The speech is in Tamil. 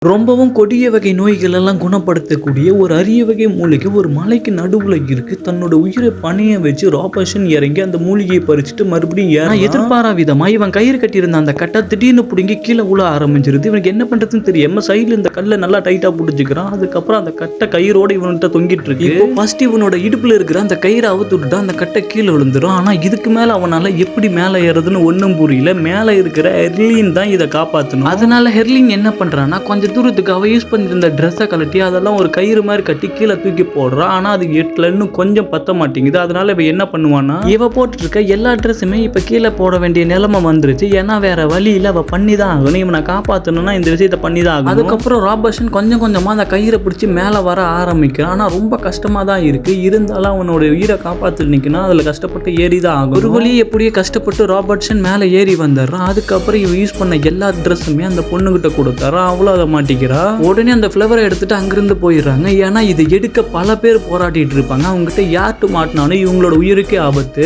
ரொம்பவும் கொடிய வகை நோய்கள் எல்லாம் குணப்படுத்தக்கூடிய ஒரு அரிய வகை மூலிகை ஒரு மலைக்கு நடுவுல இருக்கு. தன்னோட உயிரை பணைய வச்சு ராபர்ட்சன் இறங்கி அந்த மூலிகையை பறிச்சுட்டு மறுபடியும் எதிர்பாரா விதமா இவன் கயிறு கட்டியிருந்த அந்த கட்டை திடீர்னு பிடுங்கி கீழே உள்ள ஆரம்பிச்சிருது. இவனுக்கு என்ன பண்றதுன்னு தெரியாம சைடுல இந்த கல்லை நல்லா டைட்டா பிடிச்சிக்கிறான். அதுக்கப்புறம் அந்த கட்டை கயிறோட இவன்கிட்ட தொங்கிட்டு இருக்கு. ஃபர்ஸ்ட் இவனோட இடுப்புல இருக்கிற அந்த கயிறை அவுத்து விட்டுட்டு அந்த கட்டை கீழே விழுந்துடும். ஆனா இதுக்கு மேல அவனால எப்படி மேல ஏறதுன்னு ஒன்னும் புரியல. மேல இருக்கிற ஹெர்லின் தான் இதை காப்பாத்தணும். அதனால ஹெர்லின் என்ன பண்றான்னா கொஞ்சம் தூரத்துக்கு அவ யூஸ் பண்ணிருந்த ட்ரெஸ்ஸை கழட்டி அதெல்லாம் ஒரு கயிறு மாதிரி கட்டி கீழே தூக்கி போடுறான். ஆனா அது எட்டலன்னு கொஞ்சம் பத்த மாட்டேங்குது. அதனால இவ என்ன பண்ணுவான்னா இவ போட்டு இருக்க எல்லா ட்ரெஸ்ஸுமே இப்ப கீழே போட வேண்டிய நிலைமை வந்துருச்சு. ஏன்னா வேற வழியில அவ பண்ணிதான் ஆகணும். இவனை காப்பாற்றணும்னா இந்த விஷயத்த பண்ணிதான் ஆகும். அதுக்கப்புறம் ராபர்ட்சன் கொஞ்சம் கொஞ்சமா அந்த கயிறை பிடிச்சி மேல வர ஆரம்பிக்கிறான். ஆனா ரொம்ப கஷ்டமா தான் இருக்கு. இருந்தாலும் அவனோட உயிரை காப்பாத்து நிக்கணும். அதுல கஷ்டப்பட்டு ஏறிதான் ஆகும். ஒரு வழி எப்படியே கஷ்டப்பட்டு ராபர்ட்சன் மேல ஏறி வந்துடுறான். அதுக்கப்புறம் இவ யூஸ் பண்ண எல்லா ட்ரெஸ்ஸுமே அந்த பொண்ணுகிட்ட கொடுத்தாரா. அவ்வளோ அதை மாட்டிக்கிறா. உடனே அந்த ஃப்ளவரை எடுத்துட்டு அங்கிருந்து போயிடுறாங்க. ஏன்னா இதை எடுக்க பல பேர் போராடிட்டு இருப்பாங்க. அவங்ககிட்ட யார்ட்டு மாட்டினாலும் இவங்களோட உயிருக்கே ஆபத்து.